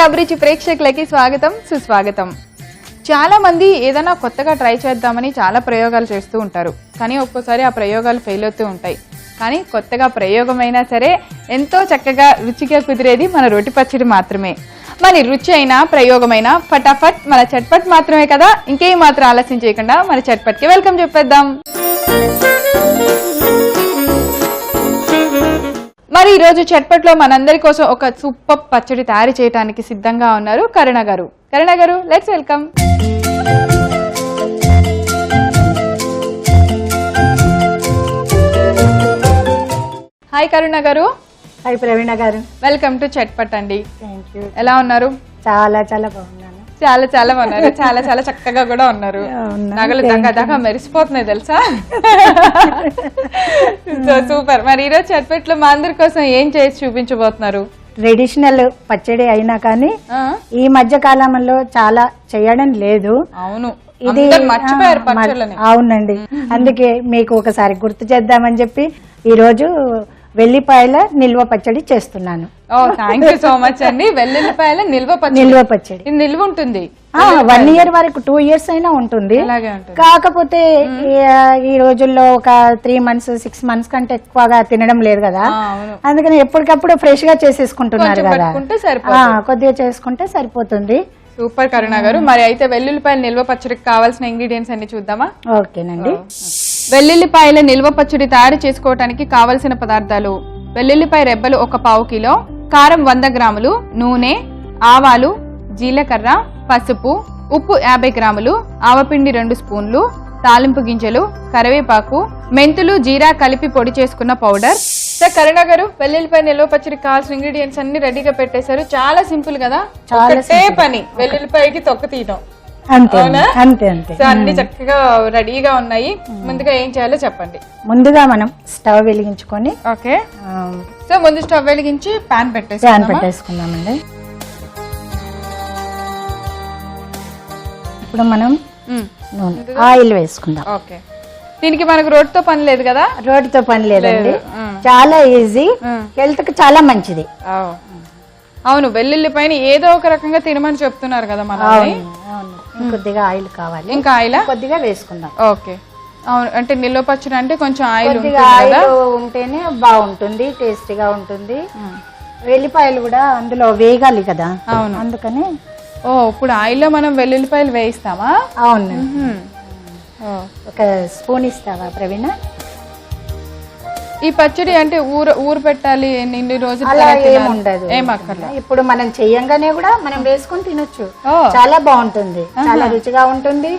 అభిరుచి ప్రేక్షకులకి స్వాగతం సుస్వాగతం. చాలా మంది ఏదైనా కొత్తగా ట్రై చేద్దామని చాలా ప్రయోగాలు చేస్తూ ఉంటారు. కానీ ఒక్కోసారి ఆ ప్రయోగాలు ఫెయిల్ అవుతూ ఉంటాయి. కానీ కొత్తగా ప్రయోగమైనా సరే ఎంతో చక్కగా రుచిగా కుదిరేది మన రోటి పచ్చడి మాత్రమే. మన రుచి అయినా ప్రయోగమైనా ఫటాఫట్ మన చట్పట్ మాత్రమే కదా. ఇంకేం మాత్రం ఆలస్యం చేయకుండా మన చట్పట్కి వెల్కమ్ చెప్పేద్దాం. మరి ఈ రోజు చట్పట్లో మనందరి కోసం ఒక సూపర్ పచ్చడి తయారు చేయడానికి సిద్ధంగా ఉన్నారు కరుణ గారు. కరుణ గారు, లెట్స్ వెల్కమ్. హాయ్ కరుణ గారు. హాయ్ ప్రవీణ గారు. వెల్కమ్ టు చట్పట్ అండి. Thank you. ఎలా ఉన్నారు? చాలా చాలా బాగున్నాను. చాలా చాలా ఉన్నారు. చాలా చాలా చక్కగా కూడా ఉన్నారు. నగలు దగ్గర మెరిసిపోతున్నాయి తెలుసా. సూపర్. మరి ఈరోజు చట్పట్లో మా అందరి కోసం ఏం చేసి చూపించబోతున్నారు? ట్రెడిషనల్ పచ్చడి అయినా కానీ ఈ మధ్య కాలంలో చాలా చేయడం లేదు. అవును, ఇది మర్చిపోయారు పచ్చళ్ళని. అవునండి, అందుకే మీకు ఒకసారి గుర్తు చేద్దామని చెప్పి ఈ రోజు వెల్లిపాయల నిల్వ పచ్చడి చేస్తున్నాను. థ్యాంక్ యూ సో మచ్ అండి. వెల్లుల్లిపాయల నిల్వ పచ్చడి ఇది నిల్వ ఉంటుంది 1 year వరకు, 2 years అయినా ఉంటుంది. కాకపోతే ఈ రోజుల్లో ఒక 3 months 6 months కంటే ఎక్కువగా తినడం లేదు కదా, అందుకని ఎప్పటికప్పుడు ఫ్రెష్ గా చేసేసుకుంటున్నారు కదా, కొద్దిగా చేసుకుంటే సరిపోతుంది. సూపర్ కరుణ గారు. మరి అయితే వెల్లుల్లిపాయల నిల్వ పచ్చడికి కావాల్సిన ఇంగ్రీడియంట్స్ అన్ని చూద్దామా? ఓకేనండి. వెల్లుల్లిపాయల నిల్వ పచ్చడి తయారు చేసుకోవడానికి కావలసిన పదార్థాలు: వెల్లుల్లిపాయ రెబ్బలు 1 పావు కిలో, కారం 100 గ్రాములు, నూనె, ఆవాలు, జీలకర్ర, పసుపు, ఉప్పు 50 గ్రాములు, ఆవపిండి 2 స్పూన్లు, తాలింపు గింజలు, కరివేపాకు, మెంతులు, జీరా కలిపి పొడి చేసుకున్న పౌడర్. సార్ కరుణ గారు, వెల్లుల్లిపాయ నిల్వ పచ్చడికి కావాల్సిన ఇంగ్రీడియంట్స్ అన్ని రెడీగా పెట్టేశారు. చాలా సింపుల్ కదా, ఒకటే పని, వెల్లుల్లిపాయకి తొక్క తీయడం. అంతే అంతే అంతే. సో అన్ని చక్కగా రెడీగా ఉన్నాయి. ముందుగా ఏం చేయాలో చెప్పండి. ముందుగా మనం స్టవ్ వెలిగించుకొని, ఓకే, సో ముందు స్టవ్ వెలిగించి ప్యాన్ పెట్టేసుకుందామండి. ఇప్పుడు మనం ఆయిల్ వేసుకుందాం. ఓకే, దీనికి మనకు రోడ్తో పని లేదు కదా? రోడ్తో పని లేదండి, చాలా ఈజీ, హెల్త్ కి చాలా మంచిది. అవును, వెల్లుల్లిపాయని ఏదో ఒక రకంగా తినమని చెప్తున్నారు కదా మన. కొద్దిగా ఆయిల్ కావాలి, ఇంకా ఆయిల్ కొద్దిగా వేసుకుందాం. ఓకే, అవును, అంటే నిల్వ పచ్చడి అంటే కొంచెం ఆయిల్ ఉంటేనే బాగుంటుంది, టేస్టీగా ఉంటుంది. వెల్లిపాయలు కూడా అందులో వేగాలి కదా, అవును, అందుకని. ఇప్పుడు ఆయిల్లో మనం వెల్లుల్లిపాయలు వేయిస్తామా? అవును. ఒక స్పూన్ ఇస్తావా ప్రవీణ? ఈ పచ్చడి అంటే ఊరు పెట్టాలి ఎన్ని రోజులు? అలా ఏముండదు, ఏమక్కర్లేదు. ఇప్పుడు మనం చెయ్యంగానే కూడా మనం వేసుకొని తినొచ్చు, చాలా బాగుంటుంది, చాలా రుచిగా ఉంటుంది.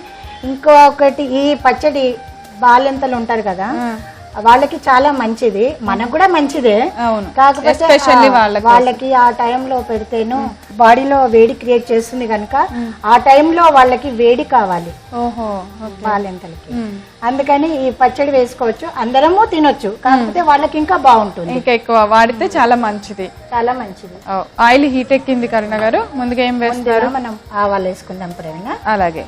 ఇంకొకటి, ఈ పచ్చడి బాలింతలు ఉంటారు కదా, వాళ్ళకి చాలా మంచిది, మనకు కూడా మంచిదే. కాకపోతే వాళ్ళకి ఆ టైంలో పెడితేను బాడీలో వేడి క్రియేట్ చేస్తుంది కనుక ఆ టైంలో వాళ్ళకి వేడి కావాలి బాలింతలకి, అందుకని ఈ పచ్చడి వేసుకోవచ్చు, అందరము తినొచ్చు. కాకపోతే వాళ్ళకి ఇంకా బాగుంటుంది, ఇంకా ఎక్కువ వాడితే చాలా మంచిది, చాలా మంచిది. ఆయిల్ హీట్ ఎక్కింది కరుణ గారు, ముందుగా ఏం వేస్తారు? మనం ఆవాలు వేసుకుందాం ప్రవీణ. అలాగే,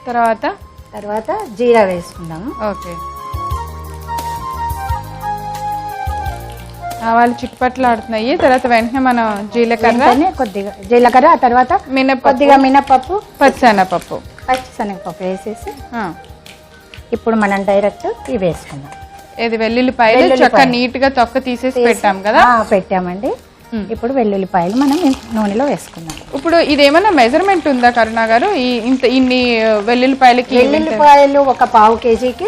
తర్వాత జీరా వేసుకుందాము. ఓకే, ఆవాలు చిట్పట్లు ఆడుతున్నాయి. తర్వాత వెంటనే మనం కొద్దిగా జీలకర్ర, తర్వాత కొద్దిగా మినపప్పు, పచ్చిశనగపప్పు వేసేసి ఇప్పుడు మనం డైరెక్ట్ ఇవి వేసుకుందాం. ఇది వెల్లుల్లిపాయలు చక్కగా నీట్ గా తొక్క తీసేసి పెట్టాం కదా? పెట్టామండి. ఇప్పుడు వెల్లుల్లిపాయలు మనం నూనెలో వేసుకుందాం. ఇప్పుడు ఇదేమన్నా మెజర్మెంట్ ఉందా కరుణ గారు? ఇన్ని వెల్లుల్లిపాయలకి? వెల్లుల్లిపాయలు 1 పావు కేజీకి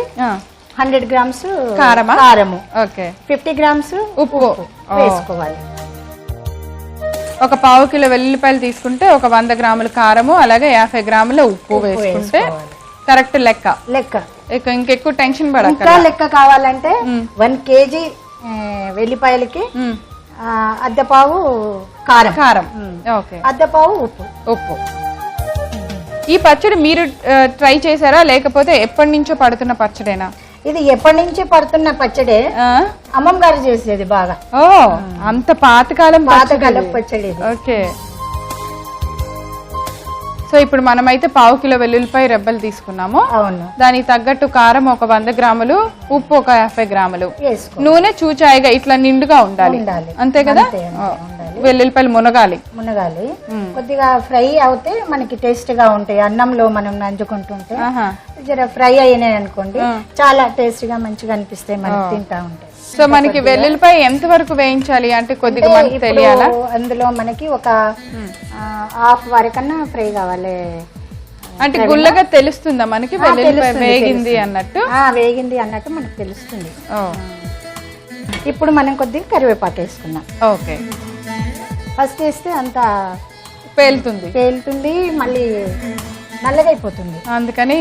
100 grams కారము, 50 grams ఉప్పు వేసుకోవాలి. 1 పావు కిలో వెల్లుల్లిపాయలు తీసుకుంటే 100 గ్రాముల కారము, అలాగే 50 గ్రాముల ఉప్పు వేసుకుంటే కరెక్ట్ లెక్క. ఇంకెక్కువ టెన్షన్ పడక లెక్క కావాలంటే 1 కేజీ వెల్లిపాయలకి 1/2 పావు కారం, ఓకే, 1/2 పావు ఉప్పు. ఈ పచ్చడి మీరు ట్రై చేశారా, లేకపోతే ఎప్పటి నుంచో పడుతున్న పచ్చడేనా? ఇది ఎప్పటి నుంచి పడుతున్న పచ్చడే, అమ్మమ్మ గారు చేసేది బాగా. అంత పాతకాలం పచ్చడి. ఓకే, సో ఇప్పుడు మనమైతే 1/2 కిలో వెల్లుల్లిపాయ రెబ్బలు తీసుకున్నాము. అవును. దానికి తగ్గట్టు కారం ఒక 100 గ్రాములు, ఉప్పు ఒక 50 గ్రాములు, నూనె చూచాయిగా ఇట్లా నిండుగా ఉండాలి, అంతే కదా. వెల్లుల్లిపాయలు మునగాలి. కొద్దిగా ఫ్రై అవుతే మనకి టేస్ట్ గా ఉంటాయి. అన్నంలో మనం నంచుకుంటుంటే జర ఫ్రై అయినాయి అనుకోండి చాలా టేస్ట్ గా మంచిగా అనిపిస్తాయి, మనకి తింటా ఉంటాయి. సో మనకి వెల్లుల్లిపాయ ఎంత వరకు వేయించాలి అంటే కొద్దిగా మనకి తెలియాలా? అందులో మనకి ఒక హాఫ్ వరకన్నా ఫ్రై కావాలి. అంటే గుల్లగా తెలుస్తుందా మనకి వెల్లుల్లిపాయ వేగింది అన్నట్టు? వేగింది అన్నట్టు మనకు తెలుస్తుంది. ఇప్పుడు మనం కొద్దిగా కరివేపాకు వేసుకున్నాం. ఓకే. ఫస్ట్ వేస్తే అంత పేలుతుంది మళ్ళీ నల్లగా అయిపోతుంది. అందుకని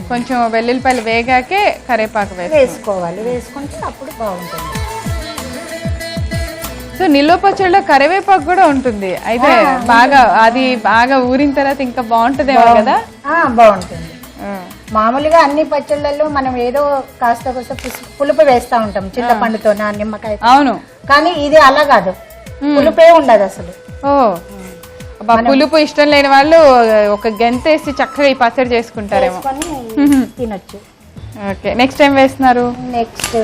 కొంచెం వెల్లుల్లిపాయలు వేగాకే కరివేపాకు వేసుకోవాలి. వేసుకుంటే అప్పుడు బాగుంటుంది. సో నిల్వ పచ్చడిలో కరివేపాకు కూడా ఉంటుంది. అయితే బాగా ఊరిన తర్వాత ఇంకా బాగుంటదేమో కదా? బాగుంటుంది. మామూలుగా అన్ని పచ్చళ్ళల్లో మనం ఏదో కాస్త పులుపు వేస్తా ఉంటాం, చింతపండుతో నిమ్మకాయ. అవును. కానీ ఇది అలా కాదు, పులుపే ఉండదు అసలు. పులుపు ఇష్టం లేని వాళ్ళు ఒక గెంతేసి చక్కగా ఈ పచ్చడి చేసుకుంటారేమో, తినొచ్చు. ఓకే. నెక్స్ట్ ఏం వేస్తున్నారు? నెక్స్ట్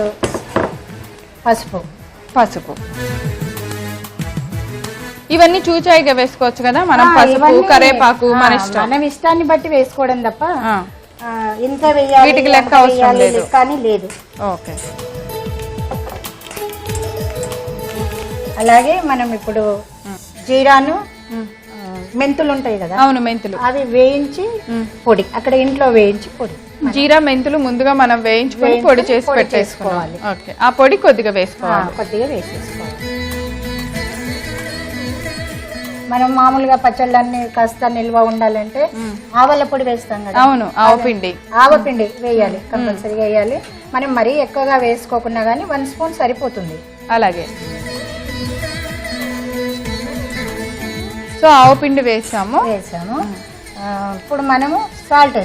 పసుపు. ఇవన్నీ చూచాయిగా వేసుకోవచ్చు కదా మనం? పసుపు, కరివేపాకు మన ఇష్టాన్ని బట్టి వేసుకోవడం తప్ప ఇంత వేయాలి వీటికి లెక్క అవసరం లేదు. కానీ లేదు. ఓకే. అలాగే మనం ఇప్పుడు జీరాను, మెంతులు ఉంటాయి కదా, అవును మెంతులు, అవి వేయించి పొడి, అక్కడ ఇంట్లో వేయించి పొడి. జీరా మెంతులు ముందుగా మనం వేయించుకొని పొడి చేసి పెట్టేసుకోవాలి. ఓకే. ఆ పొడి కొద్దిగా వేసుకోవాలి. మనం మామూలుగా పచ్చళ్ళన్నీ కాస్త నిల్వ ఉండాలంటే ఆవల పొడి వేస్తాం కదా. అవును. ఆవపిండి వేయాలి, కంపల్సరీగా వేయాలి. మనం మరీ ఎక్కువగా వేసుకోకుండా గానీ 1 స్పూన్ సరిపోతుంది. అలాగే. సో ఆవపిండి వేసాము. ఇప్పుడు మనము సాల్ట్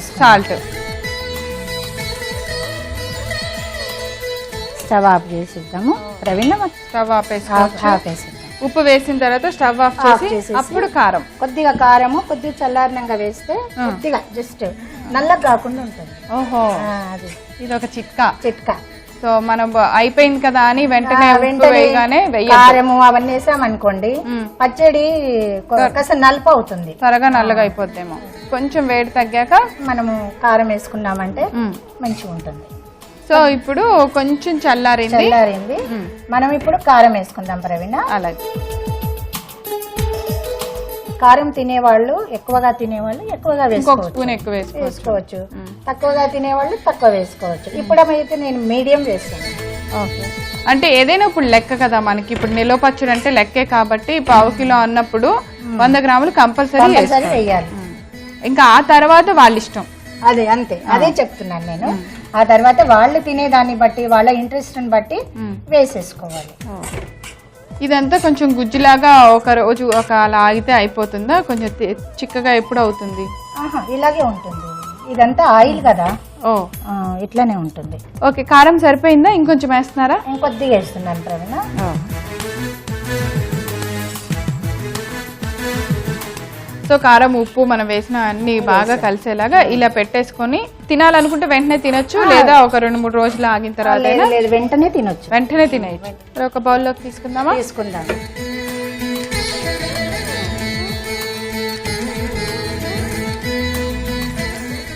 స్టవ్ ఆఫ్ చేసిద్దాము. ప్రవీణ స్టవ్ ఆఫ్ వేసి ఉప్పు వేసిన తర్వాత స్టవ్ ఆఫ్ చేసి అప్పుడు కారం, కొద్దిగా కారము కొద్దిగా చల్లారినంగా వేస్తే కొద్దిగా జస్ట్ నల్లగా కాకుండా ఉంటుంది. ఓహో, అది ఇది ఒక చిట్కా. సో మనం అయిపోయింది కదా అని వెంటనే కారము అవన్నీ వేసామనుకోండి పచ్చడి కాస్త నలుపు అవుతుంది, త్వరగా నల్లగా అయిపోద్దేమో. కొంచెం వేడి తగ్గాక మనము కారం వేసుకున్నామంటే మంచిగా ఉంటుంది. సో ఇప్పుడు కొంచెం చల్లారింది. మనం ఇప్పుడు కారం వేసుకుందాం ప్రవీణ. అలాగే. కారం తినేవాళ్ళు ఎక్కువగా వేసుకోవచ్చు, తక్కువగా తినేవాళ్ళు తక్కువ వేసుకోవచ్చు. ఇప్పుడు అయితే నేను మీడియం వేస్తాను. ఓకే. అంటే ఏదైనా ఇప్పుడు లెక్క కదా మనకి. ఇప్పుడు నిల్వ పచ్చడి అంటే లెక్కే కాబట్టి 1/2 కిలో అన్నప్పుడు 100 గ్రాములు కంపల్సరీ వేయాలి. ఇంకా ఆ తర్వాత వాళ్ళ ఇష్టం. అంతే, అదే చెప్తున్నాను నేను. ఆ తర్వాత వాళ్ళు తినేదాన్ని బట్టి, వాళ్ళ ఇంట్రెస్ట్ బట్టి వేసేసుకోవాలి. ఇదంతా కొంచెం గుజ్జులాగా ఒక రోజు అలా ఆగితే అయిపోతుందా? కొంచెం చిక్కగా ఎప్పుడు అవుతుంది? ఇలాగే ఉంటుంది. ఇదంతా ఆయిల్ కదా, ఇట్లానే ఉంటుంది. ఓకే. కారం సరిపోయిందా? ఇంకొంచెం వేస్తున్నారా? ఇంకొద్దిగా వేస్తున్నాను ప్రవీణ. సో కారం, ఉప్పు మనం వేసిన అన్ని బాగా కలిసేలాగా ఇలా పెట్టేసుకొని తినాలనుకుంటే వెంటనే తినొచ్చు, లేదా ఒక 2-3 రోజులు ఆగిన తర్వాత వెంటనే తినొచ్చు. ఒక బౌల్లోకి తీసుకుందాం.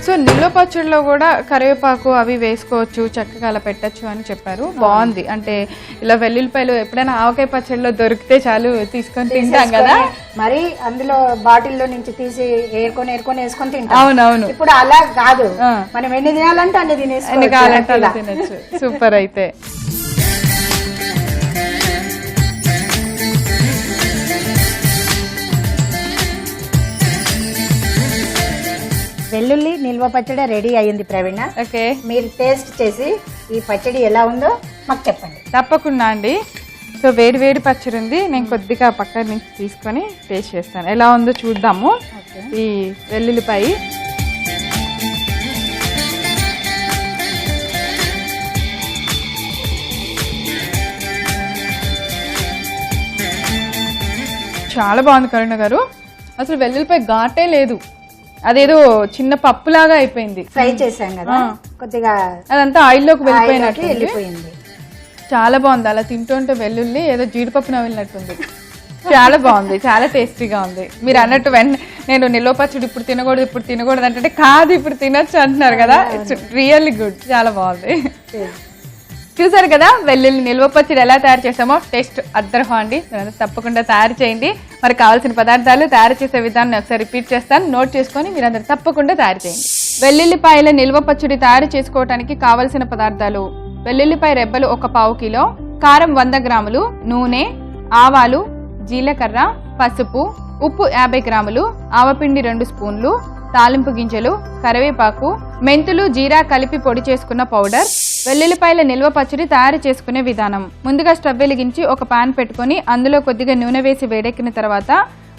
సో నిల్వ పచ్చడిలో కూడా కరివేపాకు అవి వేసుకోవచ్చు, చక్కగా అలా పెట్టచ్చు అని చెప్పారు. బాగుంది. అంటే ఇలా వెల్లుల్లిపాయలు ఎప్పుడైనా ఆవకాయ పచ్చడిలో దొరికితే చాలు తీసుకొని తింటాం కదా. మరి అందులో బాటిల్లో నుంచి తీసి ఏరుకొని వేసుకొని తింటాం. అవునవును. ఇప్పుడు అలా కాదు, మనం ఎన్ని తినాలంటే అన్ని తినచ్చు. సూపర్. అయితే వెల్లుల్లి నిల్వ పచ్చడి రెడీ అయ్యింది ప్రవీణ. ఓకే. మీరు టేస్ట్ చేసి ఈ పచ్చడి ఎలా ఉందో మాకు చెప్పండి. తప్పకుండా అండి. సో వేడి పచ్చడి ఉంది. నేను కొద్దిగా పక్క నుంచి తీసుకొని టేస్ట్ చేస్తాను, ఎలా ఉందో చూద్దాము. ఈ వెల్లుల్లిపాయ చాలా బాగుంది కరుణ గారు. అసలు వెల్లుల్లిపాయ ఘాటే లేదు, అదేదో చిన్న పప్పులాగా అయిపోయింది. ఫ్రై చేసాం కదా, కొద్దిగా అదంతా ఆయిల్లోకి వెళ్ళిపోయినట్టు వెళ్ళిపోయింది. చాలా బాగుంది. అలా తింటుంటే వెల్లుల్లి ఏదో జీడిపప్పు నవ్వినట్టుంది. చాలా బాగుంది, చాలా టేస్టీగా ఉంది. మీరు అన్నట్టు నేను నిల్వ పచ్చడి ఇప్పుడు తినకూడదు అంటే కాదు, ఇప్పుడు తినొచ్చు అంటున్నారు కదా. ఇట్స్ రియల్లీ గుడ్, చాలా బాగుంది. చూసారు కదా వెల్లుల్లి నిల్వ పచ్చడి ఎలా తయారు చేసామో. టేస్ట్ అద్దరహం అండి. తప్పకుండా తయారు చేయండి. మరి కావాల్సిన పదార్థాలు, తయారు చేసే విధానాన్ని ఒకసారి రిపీట్ చేస్తాను, నోట్ చేసుకొని మీరందరూ తప్పకుండా తయారు చేయండి. వెల్లుల్లిపాయల నిల్వ పచ్చడి తయారు చేసుకోవడానికి కావలసిన పదార్థాలు: వెల్లుల్లిపాయ రెబ్బలు 1 పావు కిలో, కారం 100 గ్రాములు, నూనె, ఆవాలు, జీలకర్ర, పసుపు, ఉప్పు 50 గ్రాములు, ఆవపిండి 2 స్పూన్లు, తాలింపు గింజలు, కరివేపాకు, మెంతులు, జీరా కలిపి పొడి చేసుకున్న పౌడర్. వెల్లుల్లిపాయల నిల్వ పచ్చడి తయారు చేసుకునే విధానం: ముందుగా స్టవ్ వెలిగించి ఒక పాన్ పెట్టుకొని అందులో కొద్దిగా నూనె వేసి వేడెక్కిన తర్వాత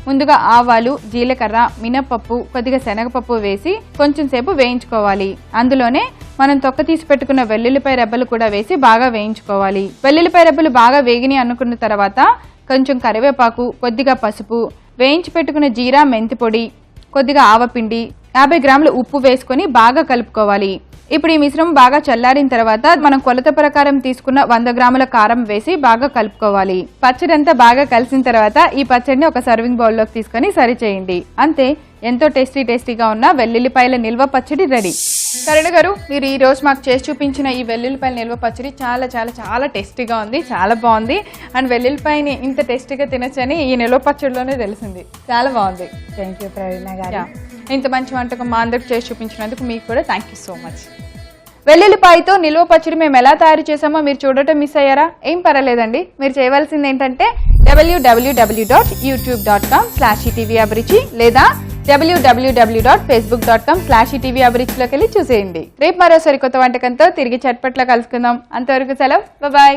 ముందుగా ఆవాలు, జీలకర్ర, మినపప్పు, కొద్దిగా శనగపప్పు వేసి కొంచెం సేపు వేయించుకోవాలి. అందులోనే మనం తొక్క తీసి పెట్టుకున్న వెల్లుల్లిపాయ రెబ్బలు కూడా వేసి బాగా వేయించుకోవాలి. వెల్లుల్లిపాయ రెబ్బలు బాగా వేగిని అనుకున్న తర్వాత కొంచెం కరివేపాకు, కొద్దిగా పసుపు, వేయించి పెట్టుకున్న జీరా, మెంతి పొడి, కొద్దిగా ఆవపిండి, 50 గ్రాముల ఉప్పు వేసుకొని బాగా కలుపుకోవాలి. ఇప్పుడు ఈ మిశ్రమం బాగా చల్లారిన తర్వాత మనం కొలత ప్రకారం తీసుకున్న 100 గ్రాముల కారం వేసి బాగా కలుపుకోవాలి. పచ్చడి అంతా బాగా కలిసిన తర్వాత ఈ పచ్చడిని ఒక సర్వింగ్ బౌల్లోకి తీసుకొని సర్వ్ చేయండి. అంతే, ఎంతో టేస్టీగా ఉన్న వెల్లుల్లిపాయల నిల్వ పచ్చడి రెడీ. కరుణ గారు, మీరు ఈ రోజు మాకు చేసి చూపించిన ఈ వెల్లుల్లిపాయల నిల్వ పచ్చడి చాలా టేస్టీగా ఉంది, చాలా బాగుంది. అండ్ వెల్లుల్లిపాయని ఇంత టేస్టీగా తినచ్చని ఈ నిల్వ పచ్చడిలోనే తెలిసింది. చాలా బాగుంది. థ్యాంక్ యూ ప్రవీణ గారు. ఇంత మంచి వంటకం మా అందరికి చేసి చూపించినందుకు మీకు కూడా థ్యాంక్ యూ సో మచ్. వెల్లుల్లిపాయతో నిల్వ పచ్చడి మేము ఎలా తయారు చేసామో మీరు చూడటం మిస్ అయ్యారా? ఏం పర్వాలేదండి. మీరు చేయవలసింది ఏంటంటే www.youtube.com/etvabruchi లేదా www.facebook.com/etvabruchi లోకి వెళ్ళి చూసేయండి. రేపు మరో సరికొత్త వంటకంతో తిరిగి చట్పట్లో కలుసుకుందాం. అంతవరకు సెలవు, బాయ్.